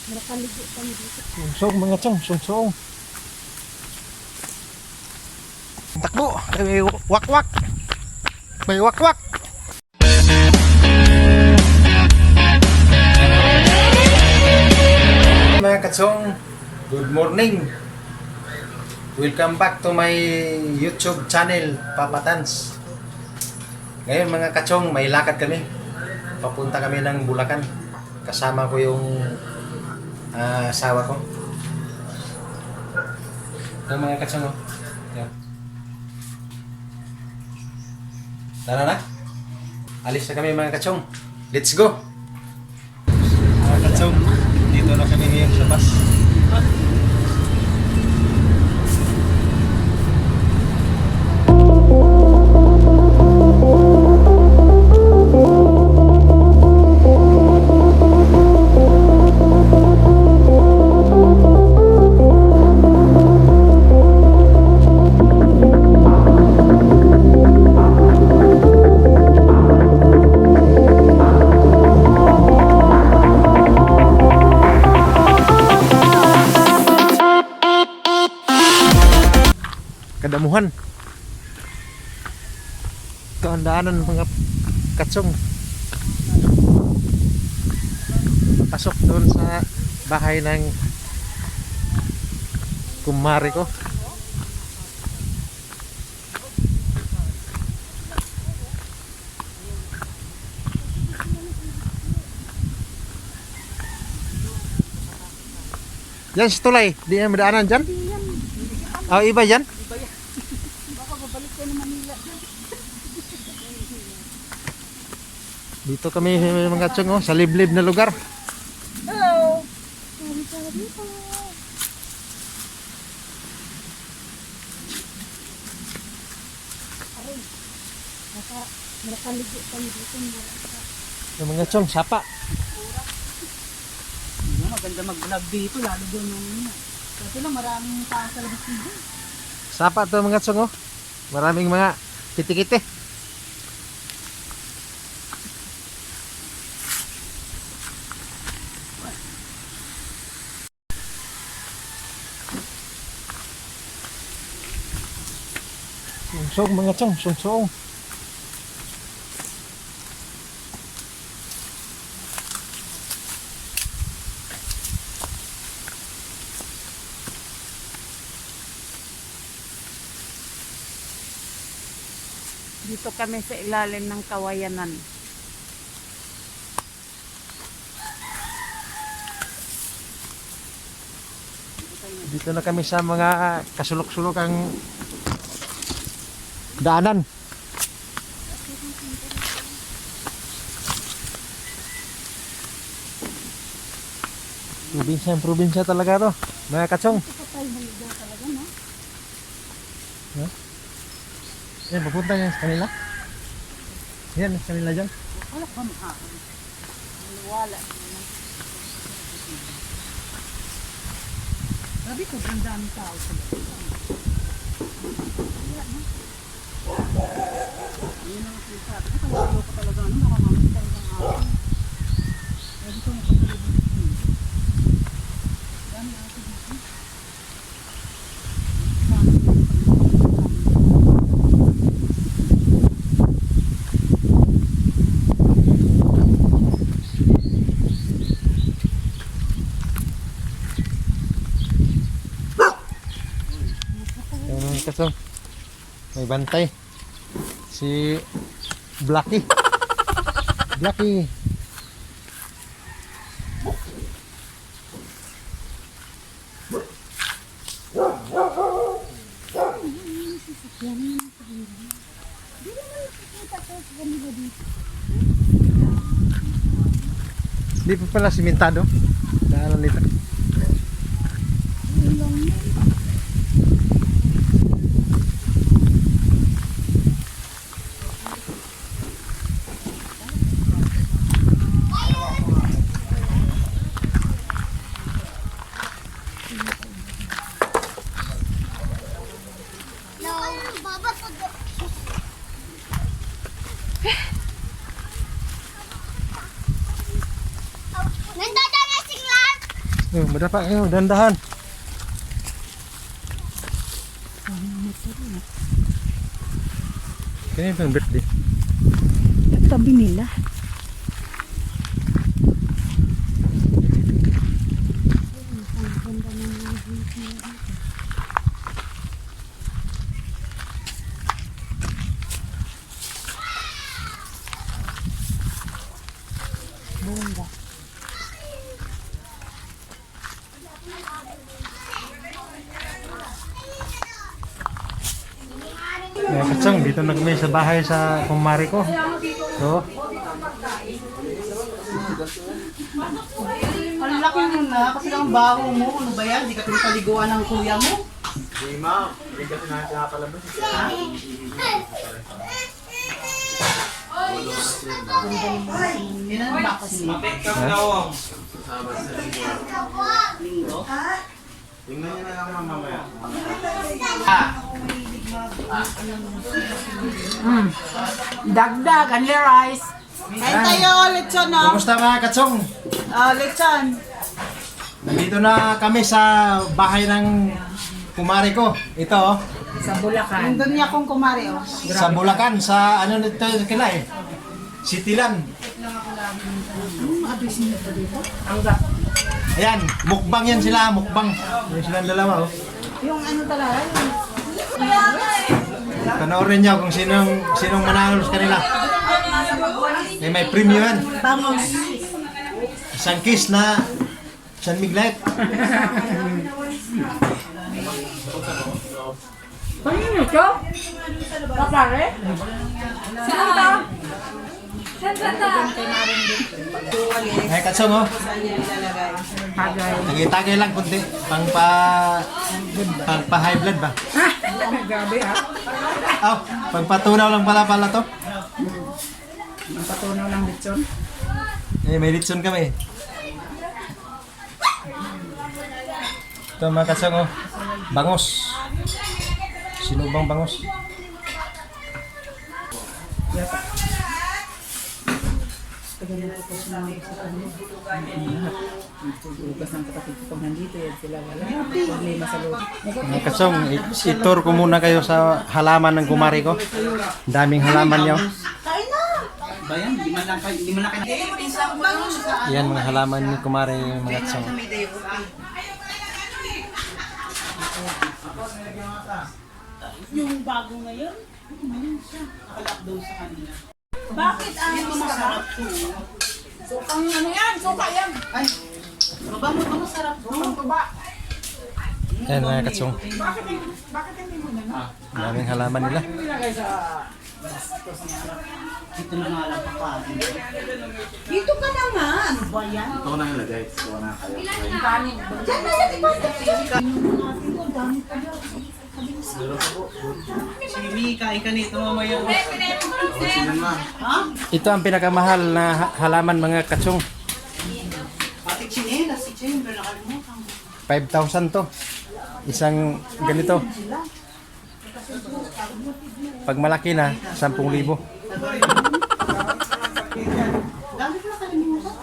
Nakaligo kami dito. Sungsong mga chong, sungsong. Takbo, may wakwak. May wakwak. Mga katsong, good morning. Welcome back to my YouTube channel, Papa Tans. Ngayon mga katsong, may lakad kami. Papunta kami ng Bulacan. Kasama ko yung asawa ko. Yung mga katsong, oh. Yan. Tara na. Alis na kami mga katsong. Let's go. Mga katsong, dito na kami ngayon sa bus. Kadamuhan. Ito ang daanan mga katsong. Pasok doon sa bahay ng kumari ko. Yan si Tulay, di yan madaanan dyan? Oh, iba yan? Dito kami mga tsong, oh, sa liblib na lugar. Hello! Nakaligo kami dito. Yung mga tsong, sapa. Maganda mag-vlog dito, lalo doon yung kasi lang maraming tao sa labas dito. Sapa to mga tsong, oh. Maraming mga kitikite. Sungsong mga tsong, sungsong. Dito kami sa ilalim ng kawayanan. Dito na kami sa mga kasulok-sulok ang daanan. Probinsya talaga to, mga katsong. Huh? Yan, papunta yan sa kanila. Yan, sa kanila dyan. Wala pa wala. Sabi ko, ganda ang tao sila. Yun ang kita. Ito wala ko talaga. Ano, makamamas tayo ng araw. Sabi ko, napatulog dito. Dami ako dito. Kaso may bantay si Blacky. Blacky. Hindi pa pala simentado daanan dito. Madapa kayo, dandahan. Kaya yung birthday. Tabi nila. Bongga. Katsang, dito na kami sa bahay sa kumari ko. So, Ang laki mo na, kasi ang baho mo. Ano ba yan? Hindi ka pinapaliguan ng kuya mo. Hindi ma'am, hindi kasi nakapalabas. Yan ang bakas niya. Linggo. Tingnan niyo na lang ma'am mamaya. Dagdag, only rice. Kain tayo, lechon no? kumusta mga katsong? Lechon. Nandito na kami sa bahay ng kumari ko. Ito, oh. Sa Bulacan. Nandun niya kong kumari, oh. Sa Bulacan, sa ano nito kila eh. Cityland. Ayan, mukbang yan sila, mukbang. Yung silang dalawa, oh. Yung ano talaga, Panoorin niyo kung sinong manalo sa kanila. May premium yan. Vamos. Isang kiss na San Miguel. Kanino ito? Kapare? Saan ka? Ay, katsong, oh. Tagay-tagay lang kunti. Pang high blood ba? Grabe ha? Oh, pagpatunaw lang pala to. Ang patunaw ng lechon. May litson kami. Ito mga katsong, oh. Bangos. Sinubang bangos. Ugas ng kapatid ko pag nandito yan sila wala. Problema sa loob. Mga katsong, itur ko muna kayo sa halaman ng kumari ko. Daming halaman niyo. Bayan, di man lang kayo. Yan mga halaman ni kumari mga katsong. Yung bago ngayon, nakalockdown sa kanila. Bakit ang masarap to? Sukang ano yan? Suka yan! Ay! Baba mo ba masarap to? Baba! Yan mga katsong. Bakit hindi mo na? Daming halaman nila. Nilagay sa... Dito na nga lang pa. Dito ka na nga! Ano ba yan? Ito ko na ilagay. Ito ko na kayo. Kanin. Diyan na natin ba? Ang dami pa yan. Si Mika, ika nito mamaya. Sino ma'am? Ha? Ito ang pinakamahal na halaman mga katsong. Ate Chinelas, si Chamber, nakalimutan. 5,000 to. Isang ganito. Pag malaki na, 10,000. Dami ko nakalimutan.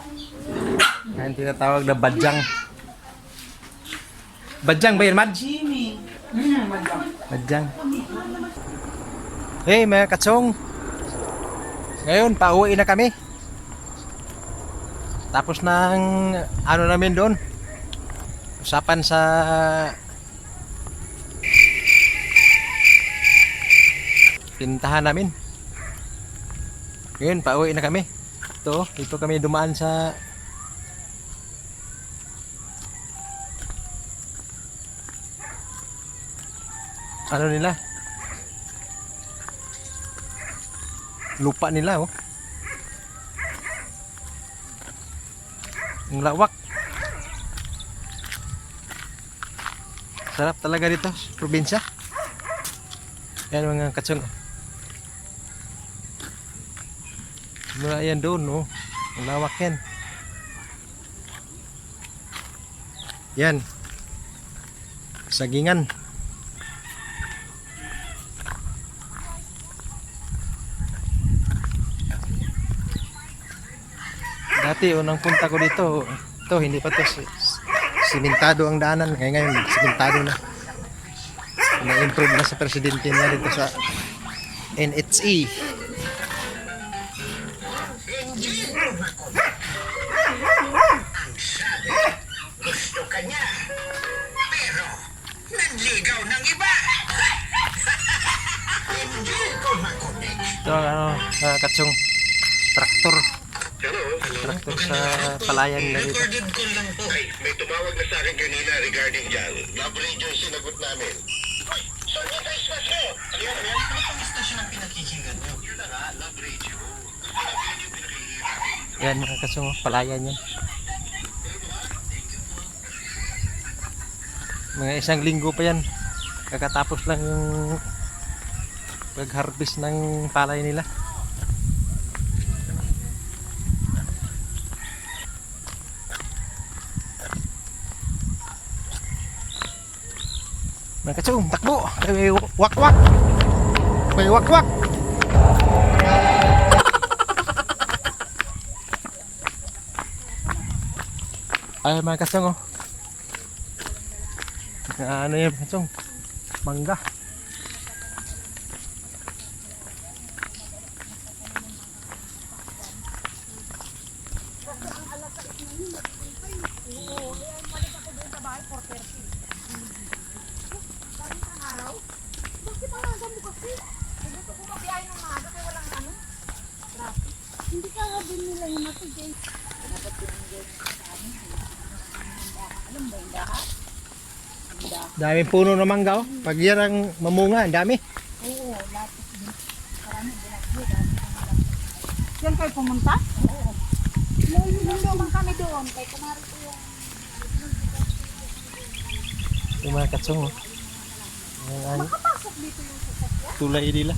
Yan tinatawag na badyang. Badyang ba yun, Mad? Jimmy. Badyang. Hey mga katsong. Ngayon, pauwi na kami. Tapos ng ano namin doon. Usapan sa pintahan namin. Ngayon, pauwi na kami. Ito kami dumaan sa ano nila? Lupa nila, oh. Ang lawak. Sarap talaga dito sa probinsya. Yan mga katsong. Mula yan doon, oh. Ang lawak yan. Yan. Sagingan. Dati unang punta ko dito, hindi pa to simentado ang daanan. Ngayon, simentado na. Na-improve na sa presidente na dito sa NHE. Gusto ka niya, pero nanligaw ng iba. Hindi ko makunik. Ito ang katsong traktor. Traktor sa palayan na dito. Recorded ko lang po. Ay, may tumawag na sa akin kanina regarding dyan. Love radio yung sinagot namin. Ay, saan niyo tayo istasyon? Ano yan? Ang istasyon ang pinakikinggan niyo. Yun na nga, love radio. Love radio pinakikinggan. Yan mga katsong, palayan yan. Mga isang linggo pa yan. Kakatapos lang yung pag-harvest ng palay nila. Mga katsong, takbo! May wak-wak! May wak-wak! Ay mga katsong, oh. Ano yun, katsong? Mangga. Hindi ka din nila yung matugay. Daming puno ng mangga, oh. Pag yan ang mamunga, ang dami. Oo, lapis din. Marami binagyo. Diyan kayo pumunta? Oo. Lumang kami doon. Kay kumari ko yung... Yung mga katsong, oh. Yung ano, Makapasok dito yung sasakyan. tulay nila.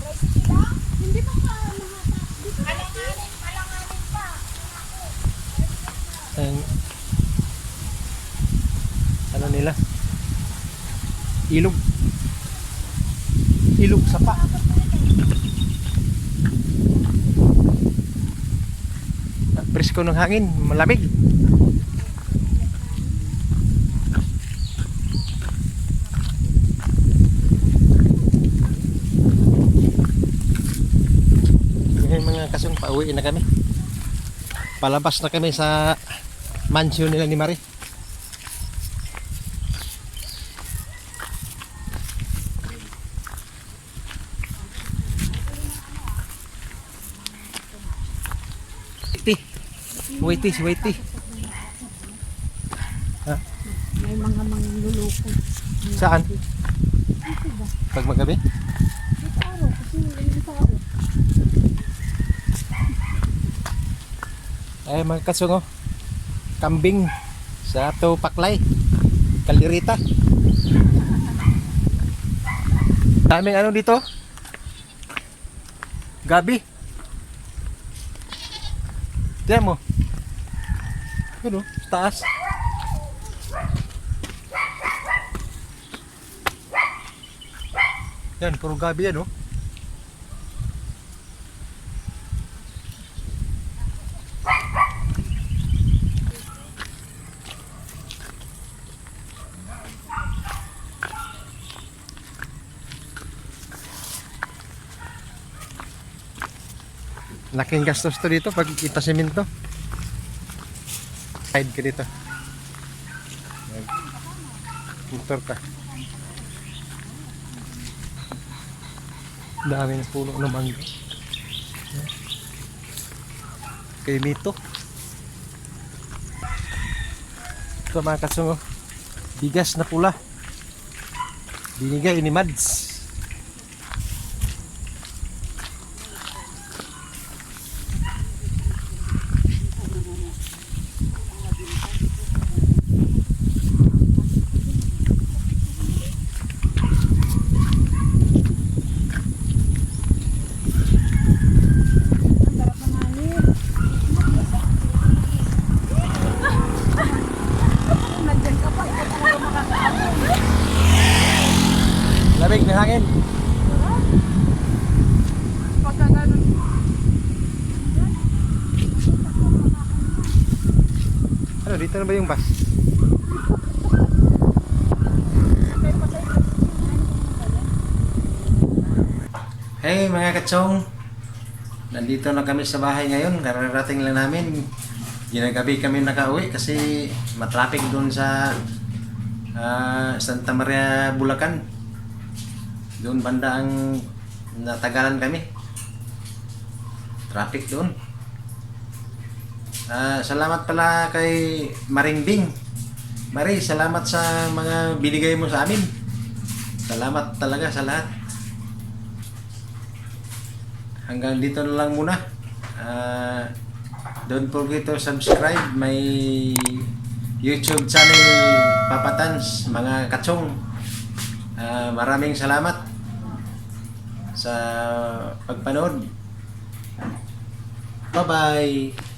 Hindi pa ka dito. Alanganin pa. Ang ano nila? Ilog. Ilog sapa. Presko ng hangin, malamig. Ngayon mga kasong pauwi na kami. Palabas na kami sa mansion nila ni Marie. Waiti. Ha? May mga mangluloko. Saan? Pag magabi? Ito araw. Kasi yung araw. Ay mga kasong, oh. Kambing sa ato paklay. Kalirita. Daming ano dito? Gabi. Tiyan mo. Ano? Taas. Yan, puro gabi yan, oh. Laking gastos to dito pag ipasemento. Hide ka dito. Motor ka. Dami ng puno ng mangga. Kay Mito. Ito mga kasungo. Bigas na pula. Binigay ni Mads. Lamig ng hangin. Ano, dito na ba yung bus? Hey mga katsong, nandito na kami sa bahay ngayon. Kararating lang namin. Ginagabi kami nakauwi kasi matraffic doon sa Santa Maria, Bulacan. Doon banda ang natagalan kami. Traffic doon. Salamat pala kay Maring Bing. Mari, salamat sa mga binigay mo sa amin. Salamat talaga sa lahat. Hanggang dito na lang muna. Don't forget to subscribe my YouTube channel Papatans, mga katsong. Maraming salamat sa pagpanood. Bye-bye!